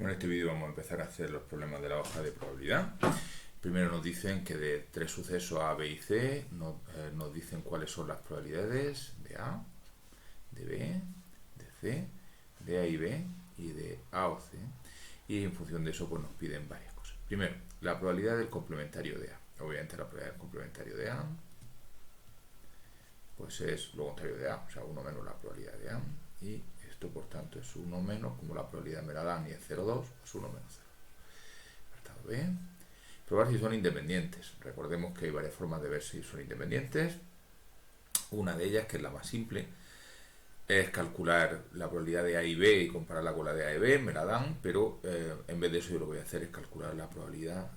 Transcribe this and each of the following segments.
En este vídeo vamos a empezar a hacer los problemas de la hoja de probabilidad. Primero nos dicen que de tres sucesos A, B y C nos dicen cuáles son las probabilidades de A, de B, de C, de A y B y de A o C. Y en función de eso pues nos piden varias cosas. Primero, la probabilidad del complementario de A. Obviamente la probabilidad del complementario de A pues es lo contrario de A, o sea 1 menos la probabilidad de A. Y esto por tanto es 1 menos, como la probabilidad me la dan y es 0,2, pues 1 menos 0. Apartado B. Probar si son independientes. Recordemos que hay varias formas de ver si son independientes. Una de ellas, que es la más simple, es calcular la probabilidad de A y B y compararla con la de A y B, me la dan, pero en vez de eso yo lo que voy a hacer es calcular la probabilidad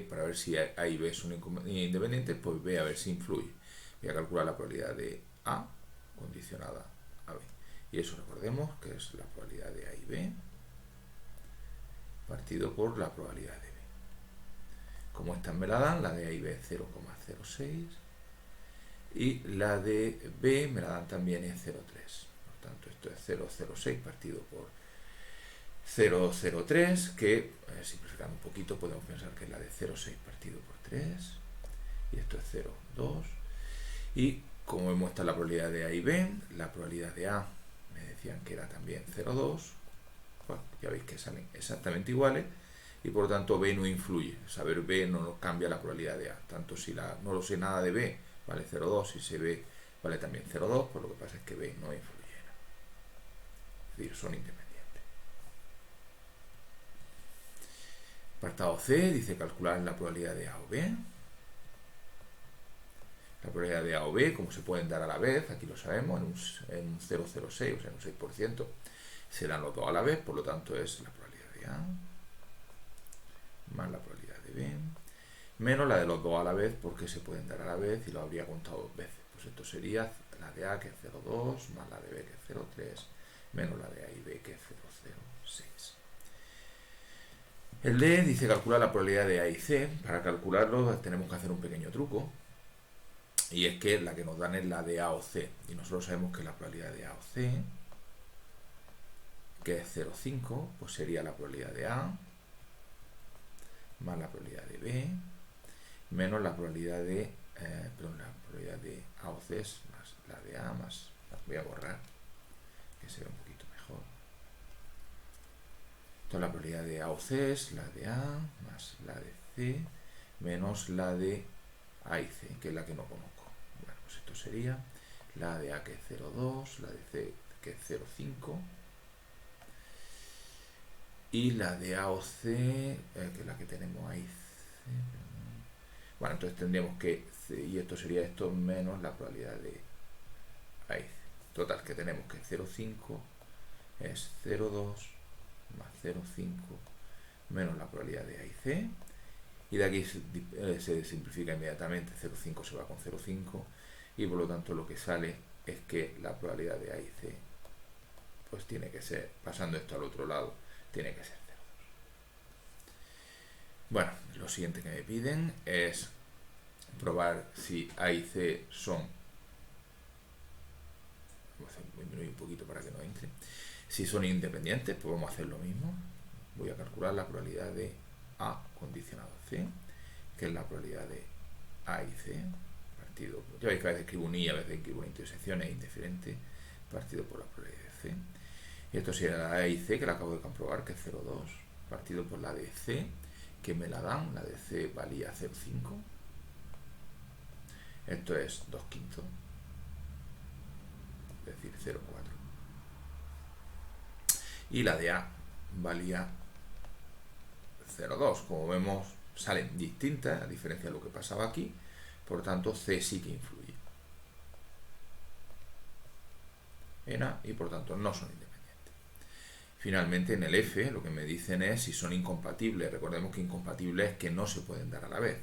para ver si A y B son independientes, pues B a ver si influye. Voy a calcular la probabilidad de A condicionada a B. Y eso recordemos que es la probabilidad de A y B partido por la probabilidad de B. Como estas me la dan, la de A y B es 0,06 y la de B me la dan también en 0,3. Por tanto, esto es 0,06 partido por 0,03, que simplificando un poquito podemos pensar que es la de 0,6 partido por 3, y esto es 0,2. Y como vemos esta la probabilidad de A y B, la probabilidad de A me decían que era también 0,2, bueno, ya veis que salen exactamente iguales, y por lo tanto B no influye. Saber B no nos cambia la probabilidad de A. Tanto si no lo sé nada de B, vale 0,2, si sé B, vale también 0,2, pues lo que pasa es que B no influye. Es decir, son independientes. Apartado C dice calcular la probabilidad de A o B. La probabilidad de A o B, como se pueden dar a la vez, aquí lo sabemos, en un 0,06, o sea, en un 6%, se dan los dos a la vez, por lo tanto es la probabilidad de A más la probabilidad de B, menos la de los dos a la vez, porque se pueden dar a la vez y lo habría contado dos veces. Pues esto sería la de A, que es 0,2, más la de B, que es 0,3, menos la de A y B, que es 0,06. El D dice calcular la probabilidad de A y C. Para calcularlo tenemos que hacer un pequeño truco, y es que la que nos dan es la de A o C, y nosotros sabemos que la probabilidad de A o C, que es 0,5, pues sería la probabilidad de A más la probabilidad de B menos la probabilidad de la probabilidad de A o C es más la de A más, las voy a borrar que se ve un poquito mejor. Entonces la probabilidad de A o C es la de A más la de C menos la de A y C, que es la que no conozco. Bueno, pues esto sería la de A, que es 0,2, la de C, que es 0,5, y la de A o C, que es la que tenemos ahí. Bueno, entonces tendríamos que, y esto sería esto menos la probabilidad de A y C. Total, que tenemos que 0,5 es 0,2 más 0,5 menos la probabilidad de A y C. Y de aquí se simplifica inmediatamente, 0,5 se va con 0,5, y por lo tanto lo que sale es que la probabilidad de A y C pues tiene que ser, pasando esto al otro lado, tiene que ser 0,2. Bueno, lo siguiente que me piden es probar si A y C son, vamos a disminuir un poquito para que no entre, si son independientes, pues vamos a hacer lo mismo. Voy a calcular la probabilidad de A condicionado a C, que es la probabilidad de A y C, partido, ya veis que a veces escribo un I, a veces escribo una intersección, es indiferente, partido por la probabilidad de C. Y esto sería la de A y C, que la acabo de comprobar, que es 0,2, partido por la de C, que me la dan, la de C valía 0,5, esto es 2 quintos, es decir, 0,4, y la de A valía 0,2. Como vemos, salen distintas, a diferencia de lo que pasaba aquí, por lo tanto C sí que influye en A y por tanto no son independientes. Finalmente, en el F lo que me dicen es si son incompatibles. Recordemos que incompatibles es que no se pueden dar a la vez.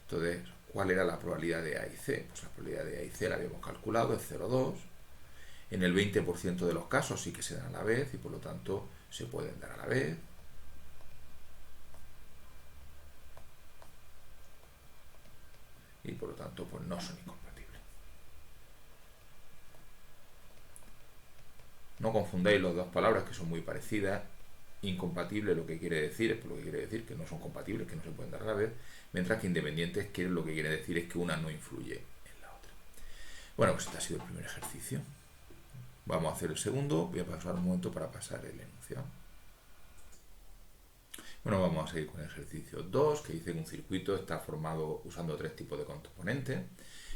Entonces, ¿cuál era la probabilidad de A y C? Pues la probabilidad de A y C la habíamos calculado, es 0,2. En el 20% de los casos sí que se dan a la vez y por lo tanto se pueden dar a la vez. Y por lo tanto pues no son incompatibles. No confundáis las dos palabras, que son muy parecidas incompatible lo que quiere decir, es por lo que quiere decir que no son compatibles, que no se pueden dar a la vez, mientras que independientes lo que quiere decir es que una no influye en la otra. Bueno, pues este ha sido el primer ejercicio. Vamos a hacer el segundo, voy a pasar un momento para pasar el enunciado. Bueno, vamos a seguir con el ejercicio 2, que dice que un circuito está formado usando 3 tipos de componentes,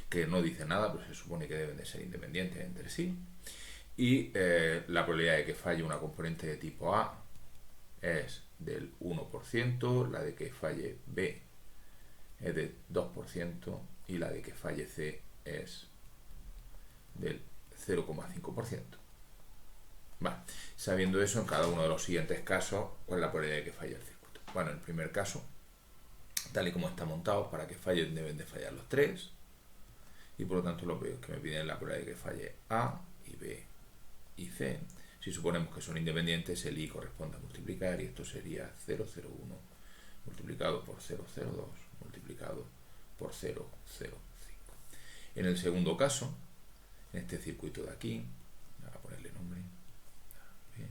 que no dice nada, pero se supone que deben de ser independientes entre sí. Y la probabilidad de que falle una componente de tipo A es del 1%, la de que falle B es del 2% y la de que falle C es del 0,5%. Vale, sabiendo eso, en cada uno de los siguientes casos, ¿cuál es la probabilidad de que falle el circuito? Bueno, en el primer caso, tal y como está montado, para que fallen deben de fallar los 3, y por lo tanto lo que me piden es la probabilidad de que falle A y B y C. Si suponemos que son independientes, el I corresponde a multiplicar, y esto sería 0,01 multiplicado por 0,02 multiplicado por 0,05. En el segundo caso, en este circuito de aquí, voy a ponerle nombre, bien.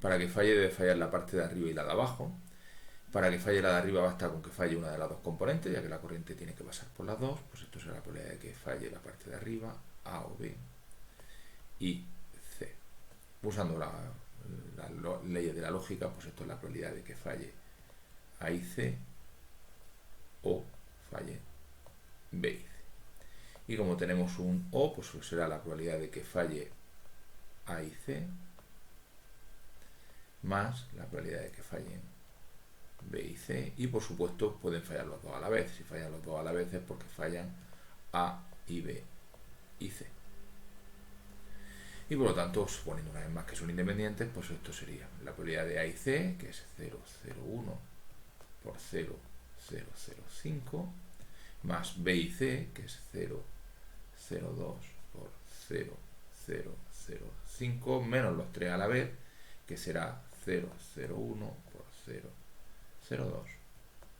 Para que falle debe fallar la parte de arriba y la de abajo. Para que falle la de arriba basta con que falle una de las dos componentes, ya que la corriente tiene que pasar por las dos, pues esto será la probabilidad de que falle la parte de arriba, A o B, y C. Usando las leyes de la lógica, pues esto es la probabilidad de que falle A y C, o falle B y C. Y como tenemos un O, pues será la probabilidad de que falle A y C, más la probabilidad de que fallen B y C, y por supuesto pueden fallar los dos a la vez. Si fallan los dos a la vez es porque fallan A y B y C. Y por lo tanto, suponiendo una vez más que son independientes, pues esto sería la probabilidad de A y C, que es 0,01 por 0,005, más B y C, que es 0,02 por 0,005, menos los 3 a la vez, que será 0,01 por 0,02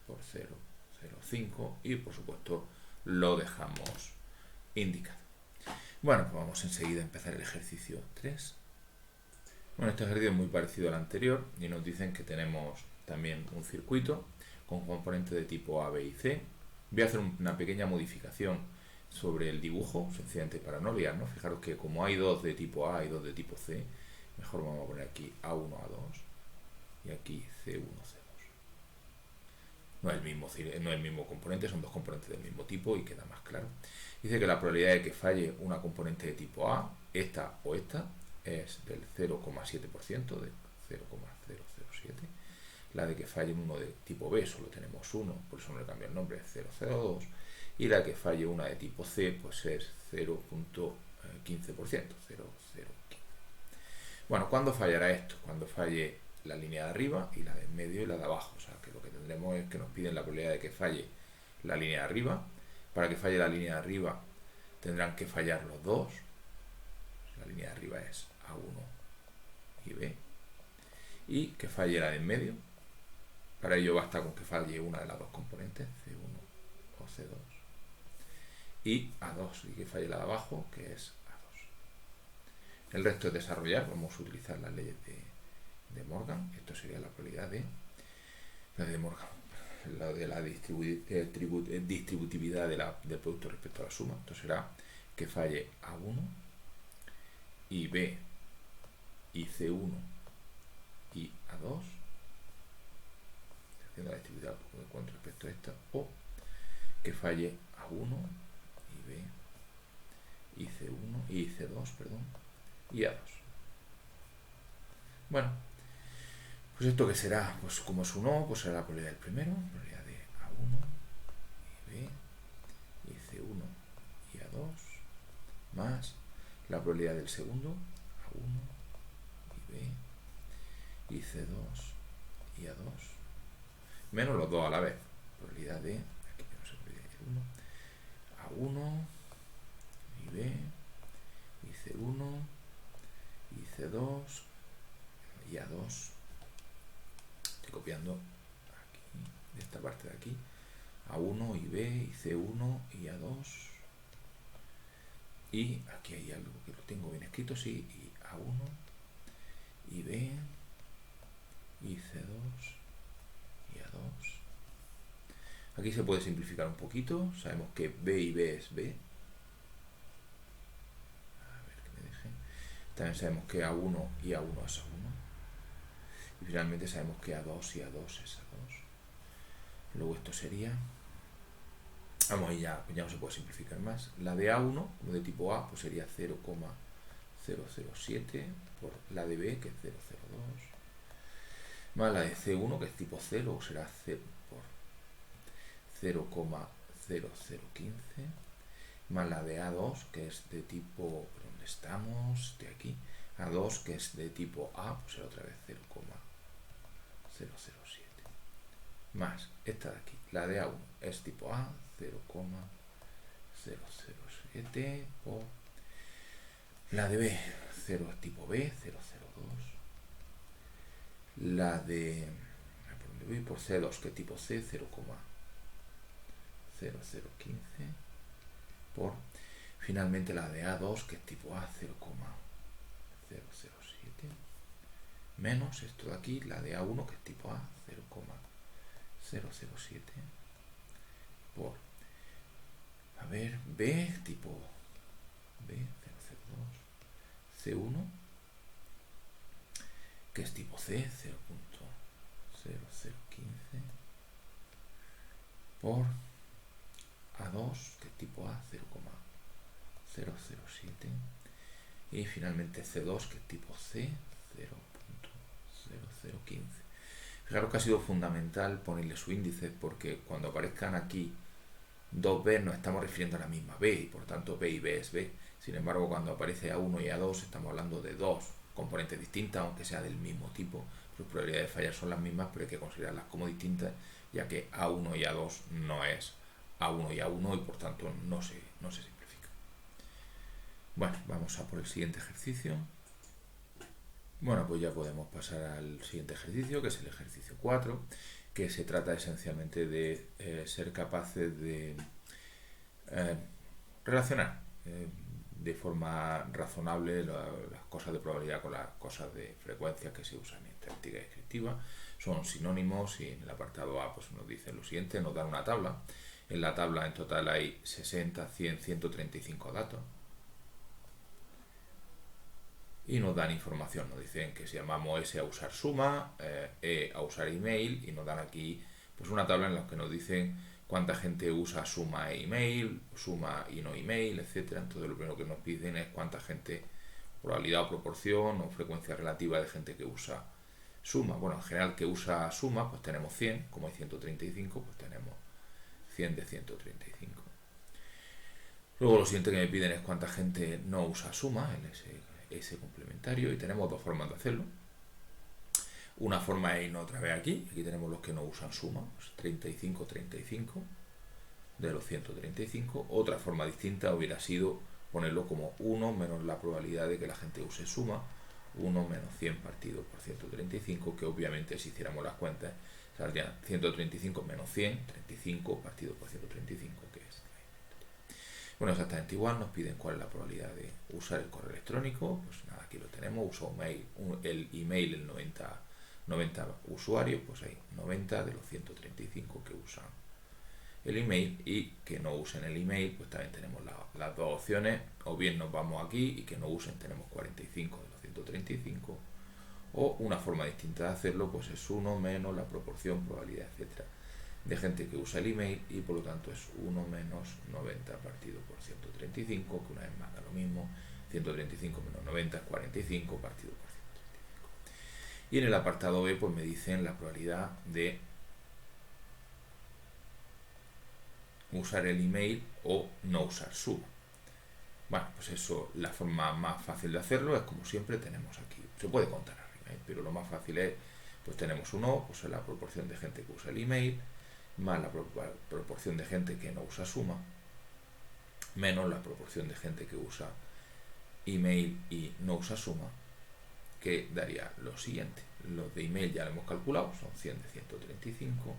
por 0,05, y por supuesto lo dejamos indicado. Bueno, pues vamos enseguida a empezar el ejercicio 3. Bueno, este ejercicio es muy parecido al anterior y nos dicen que tenemos también un circuito con componentes de tipo A, B y C. Voy a hacer una pequeña modificación sobre el dibujo, sencillamente para no liarnos. Fijaros que como hay dos de tipo A y dos de tipo C, mejor vamos a poner aquí A1, A2 y aquí C1, C2. No es el mismo componente, son dos componentes del mismo tipo y queda más claro. Dice que la probabilidad de que falle una componente de tipo A, esta o esta, es del 0,7%, de 0,007. La de que falle uno de tipo B, solo tenemos uno, por eso no le cambio el nombre, es 0,02. Y la que falle una de tipo C, pues es 0,15%, 0,015. Bueno, ¿cuándo fallará esto? Cuando falle la línea de arriba y la de en medio y la de abajo. O sea, que lo que tendremos es que nos piden la probabilidad de que falle la línea de arriba. Para que falle la línea de arriba tendrán que fallar los dos. La línea de arriba es A1 y B. Y que falle la de en medio. Para ello basta con que falle una de las dos componentes, C1 o C2. Y A2, y que falle la de abajo, que es A2. El resto es desarrollar, vamos a utilizar las leyes de Morgan. Esto sería la probabilidad de Morgan, la de la distributividad del producto respecto a la suma. Esto será que falle A1 y B y C1 y A2, haciendo la distributividad con respecto a esta, o que falle A1 y B y C1 y C2, perdón, y A2. Bueno, pues esto que será, pues como es un O, pues será la probabilidad del primero, probabilidad de A1 y B y C1 y A2, más la probabilidad del segundo, A1 y B y C2 y A2, menos los dos a la vez, probabilidad de, aquí tenemos la probabilidad de A1 y B y C1 y C2 y A2. Estoy copiando aquí, de esta parte de aquí, A1 y B y C1 y A2, y aquí hay algo que lo tengo bien escrito, sí, y A1 y B y C2 y A2. Aquí se puede simplificar un poquito. Sabemos que B y B es B. A ver que me deje. También sabemos que A1 y A1 es A1. Y finalmente sabemos que A2 y A2 es A2. Luego esto sería... Vamos, ahí ya no se puede simplificar más. La de A1, como de tipo A, pues sería 0,007 por la de B, que es 0,02. Más la de C1, que es tipo C, luego será 0 por 0,0015. Más la de A2, que es de tipo... ¿Dónde estamos? De aquí. A2, que es de tipo A, pues será otra vez 0,007. Más esta de aquí, la de A1 es tipo A, 0,007 por la de B, 0 es tipo B, 0,02. La de... ¿por dónde voy? Por C2, que es tipo C, 0,0015 por... Finalmente la de A2, que es tipo A, 0,007 menos esto de aquí, la de A1, que es tipo A, 0,007 por, a ver, B, tipo B, 0,02, C1, que es tipo C, 0,0015 por A2, que es tipo A, 0,007 y finalmente C2, que es tipo C, 0,0015. Fijaros que ha sido fundamental ponerle su índice, porque cuando aparezcan aquí dos B nos estamos refiriendo a la misma B, y por tanto B y B es B. Sin embargo, cuando aparece A1 y A2 estamos hablando de dos componentes distintas, aunque sea del mismo tipo. Sus probabilidades de fallar son las mismas, pero hay que considerarlas como distintas, ya que A1 y A2 no es A1 y A1 y por tanto no se simplifica. Bueno, vamos a por el siguiente ejercicio. Bueno, pues ya podemos pasar al siguiente ejercicio, que es el ejercicio 4, que se trata esencialmente de ser capaces de relacionar de forma razonable las cosas de probabilidad con las cosas de frecuencia que se usan en estadística descriptiva. Son sinónimos y en el apartado A pues nos dice lo siguiente, nos dan una tabla. En la tabla en total hay 60, 100, 135 datos. Y nos dan información, nos dicen que si llamamos S a usar suma, E a usar email, y nos dan aquí pues una tabla en la que nos dicen cuánta gente usa suma e email, suma y no email, etcétera. Entonces lo primero que nos piden es cuánta gente, probabilidad o proporción o frecuencia relativa de gente que usa suma. Bueno, en general que usa suma, pues tenemos 100, como hay 135, pues tenemos 100 de 135. Luego lo siguiente que me piden es cuánta gente no usa suma, ese complementario, y tenemos dos formas de hacerlo. Una forma es irnos otra vez aquí tenemos los que no usan suma, pues 35, 35 de los 135. Otra forma distinta hubiera sido ponerlo como 1 menos la probabilidad de que la gente use suma, 1 menos 100 partido por 135, que obviamente si hiciéramos las cuentas saldrían 135 menos 100, 35 partido por 135, que es... Bueno, exactamente igual, nos piden cuál es la probabilidad de usar el correo electrónico. Pues nada, aquí lo tenemos, usa el email el 90 usuarios, pues hay 90 de los 135 que usan el email, y que no usen el email, pues también tenemos las dos opciones, o bien nos vamos aquí y que no usen, tenemos 45 de los 135, o una forma distinta de hacerlo, pues es 1 menos la proporción, probabilidad, etcétera, de gente que usa el email, y por lo tanto es 1 menos 90 partido por 135, que una vez más da lo mismo, 135 menos 90 es 45 partido por 135. Y en el apartado B pues me dicen la probabilidad de usar el email o no usar suma. Bueno, pues eso, la forma más fácil de hacerlo es como siempre tenemos aquí, se puede contar arriba, pero lo más fácil es, pues tenemos 1, pues es la proporción de gente que usa el email, más la proporción de gente que no usa suma, menos la proporción de gente que usa email y no usa suma, que daría lo siguiente. Los de email ya lo hemos calculado, son 100 de 135,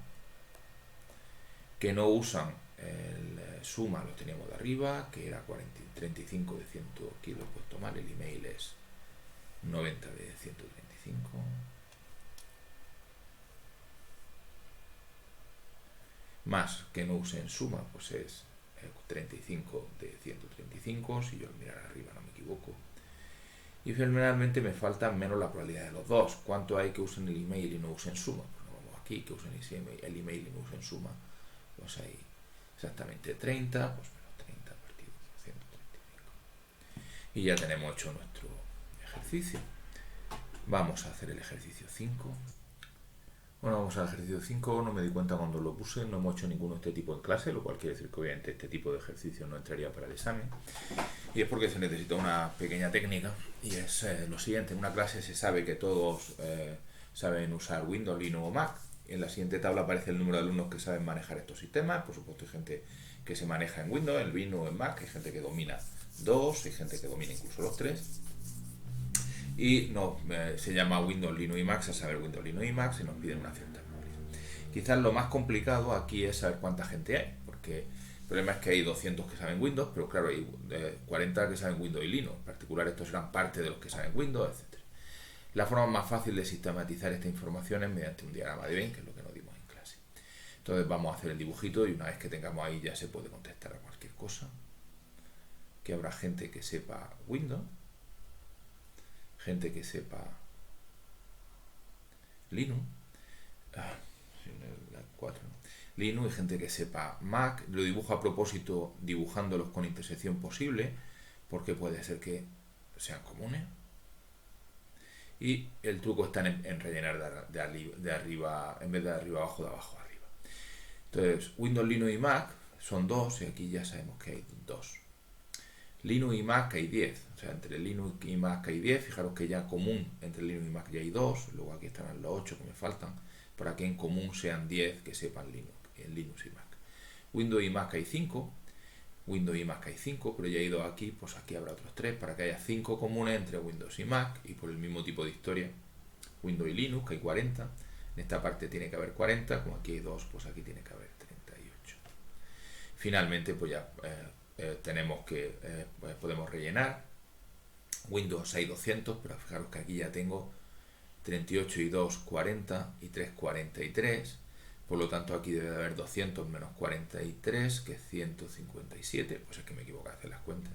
que no usan el suma lo teníamos de arriba, que era 35 de 100, aquí lo he puesto mal, el email es 90 de 135, más que no use en suma, pues es 35 de 135, si yo al mirar arriba no me equivoco. Y finalmente me falta menos la probabilidad de los dos. ¿Cuánto hay que usen el email y no usen suma? Pues no vamos aquí, que usen el email y no usen suma. Pues hay exactamente 30, pues menos 30 partido de 135. Y ya tenemos hecho nuestro ejercicio. Vamos a hacer el ejercicio 5. Bueno, vamos al ejercicio 5, no me di cuenta cuando lo puse, no hemos hecho ninguno de este tipo en clase, lo cual quiere decir que obviamente este tipo de ejercicio no entraría para el examen. Y es porque se necesita una pequeña técnica, y es lo siguiente: en una clase se sabe que todos saben usar Windows, Linux o Mac. En la siguiente tabla aparece el número de alumnos que saben manejar estos sistemas. Por supuesto hay gente que se maneja en Windows, en Linux o en Mac, hay gente que domina dos, hay gente que domina incluso los tres. Y se llama Windows, Linux y Mac, a saber Windows, Linux y Mac, se nos piden una cierta memoria. Quizás lo más complicado aquí es saber cuánta gente hay, porque el problema es que hay 200 que saben Windows, pero claro, hay 40 que saben Windows y Linux. En particular, estos serán parte de los que saben Windows, etc. La forma más fácil de sistematizar esta información es mediante un diagrama de Venn, que es lo que nos dimos en clase. Entonces vamos a hacer el dibujito, y una vez que tengamos ahí ya se puede contestar a cualquier cosa. Que habrá gente que sepa Windows, gente que sepa Linux, Linux, y gente que sepa Mac. Lo dibujo a propósito dibujándolos con intersección posible, porque puede ser que sean comunes. Y el truco está en rellenar de arriba, en vez de arriba abajo, de abajo arriba. Entonces, Windows, Linux y Mac son 2, y aquí ya sabemos que hay 2. Linux y Mac hay 10, o sea, entre Linux y Mac hay 10. Fijaros que ya común entre Linux y Mac ya hay 2, luego aquí estarán los 8 que me faltan, para que en común sean 10 que sepan Linux y Mac. Windows y Mac hay 5, Windows y Mac hay 5, pero ya he ido aquí, pues aquí habrá otros 3, para que haya 5 comunes entre Windows y Mac. Y por el mismo tipo de historia, Windows y Linux, que hay 40, en esta parte tiene que haber 40, como aquí hay 2, pues aquí tiene que haber 38. Finalmente, pues ya tenemos que pues podemos rellenar. Windows hay 200, pero fijaros que aquí ya tengo 38 y 2, 40, y 3, 43. Por lo tanto, aquí debe de haber 200 menos 43, que es 157. Pues es que me equivoco al hacer las cuentas.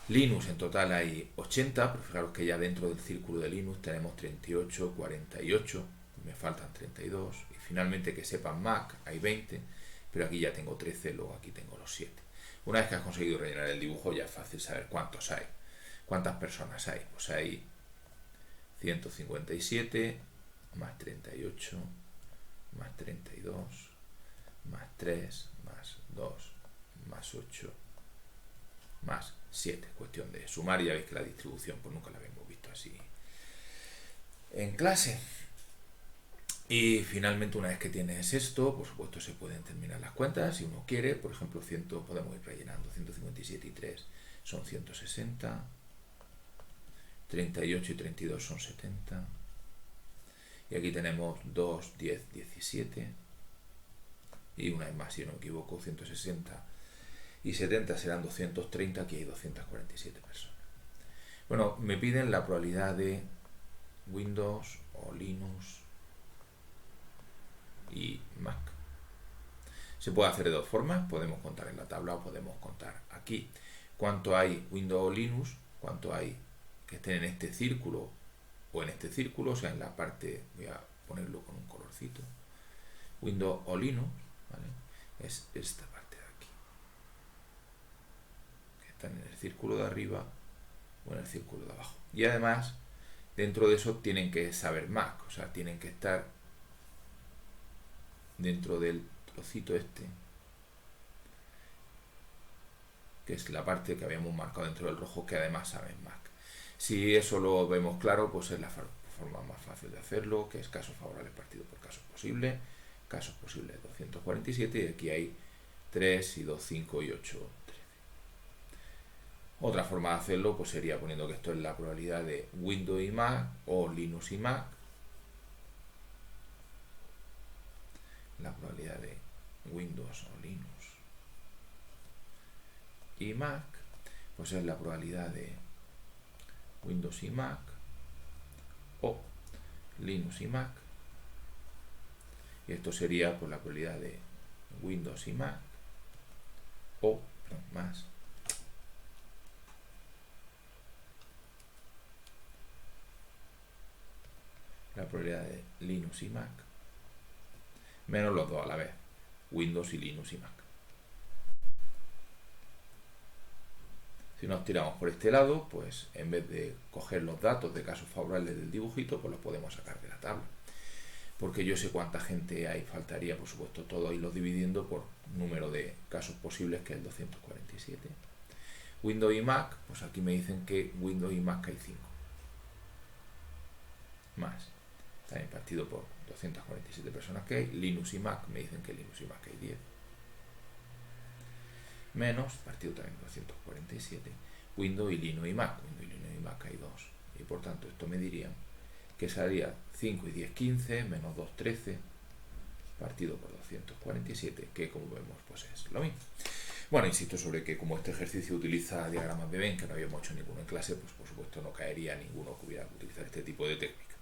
Linux en total hay 80, pero fijaros que ya dentro del círculo de Linux tenemos 38, 48, me faltan 32. Y finalmente, que sepan Mac, hay 20, pero aquí ya tengo 13, luego aquí tengo los 7. Una vez que has conseguido rellenar el dibujo, ya es fácil saber cuántos hay. ¿Cuántas personas hay? Pues hay 157 más 38 más 32 más 3 más 2 más 8 más 7. Cuestión de sumar, y ya veis que la distribución pues nunca la habíamos visto así en clase. Y finalmente, una vez que tienes esto, por supuesto se pueden terminar las cuentas si uno quiere. Por ejemplo, podemos ir rellenando. 157 y 3 son 160, 38 y 32 son 70, y aquí tenemos 2, 10, 17, y una vez más, si no me equivoco, 160 y 70 serán 230, aquí hay 247 personas. Bueno, me piden la probabilidad de Windows o Linux y Mac. Se puede hacer de dos formas: podemos contar en la tabla o podemos contar aquí. ¿Cuánto hay Windows o Linux? ¿Cuánto hay que estén en este círculo o en este círculo? O sea, en la parte, voy a ponerlo con un colorcito, Windows o Linux, ¿vale? Es esta parte de aquí, que están en el círculo de arriba o en el círculo de abajo. Y además, dentro de eso tienen que saber Mac, o sea, tienen que estar dentro del trocito este, que es la parte que habíamos marcado dentro del rojo, que además saben Mac. Si eso lo vemos claro, pues es la forma más fácil de hacerlo, que es casos favorables partido por casos posibles. Casos posibles 247, y aquí hay 3 y 2, 5 y 8, 13. Otra forma de hacerlo pues sería poniendo que esto es la probabilidad de Windows y Mac o Linux y Mac. La probabilidad de Windows o Linux y Mac, pues es la probabilidad de Windows y Mac o Linux y Mac. Y esto sería pues la probabilidad de Windows y Mac, o más la probabilidad de Linux y Mac, menos los dos a la vez, Windows y Linux y Mac. Si nos tiramos por este lado, pues en vez de coger los datos de casos favorables del dibujito, pues los podemos sacar de la tabla. Porque yo sé cuánta gente hay, faltaría, por supuesto, todo irlo dividiendo por número de casos posibles, que es el 247. Windows y Mac, pues aquí me dicen que Windows y Mac hay 5. Más, también partido por 247 personas que hay. Linux y Mac, me dicen que Linux y Mac hay 10. Menos, partido también 247, Windows y Linux y Mac. Windows y Linux y Mac hay 2. Y por tanto, esto me diría que salía 5 y 10, 15, menos 2, 13, partido por 247, que como vemos, pues es lo mismo. Bueno, insisto sobre que como este ejercicio utiliza diagramas de Venn, que no habíamos hecho ninguno en clase, pues por supuesto no caería ninguno que hubiera que utilizar este tipo de técnica.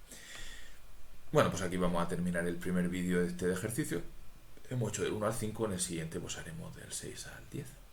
Bueno, pues aquí vamos a terminar el primer vídeo de este ejercicio. Hemos hecho del 1 al 5, en el siguiente pues haremos del 6 al 10.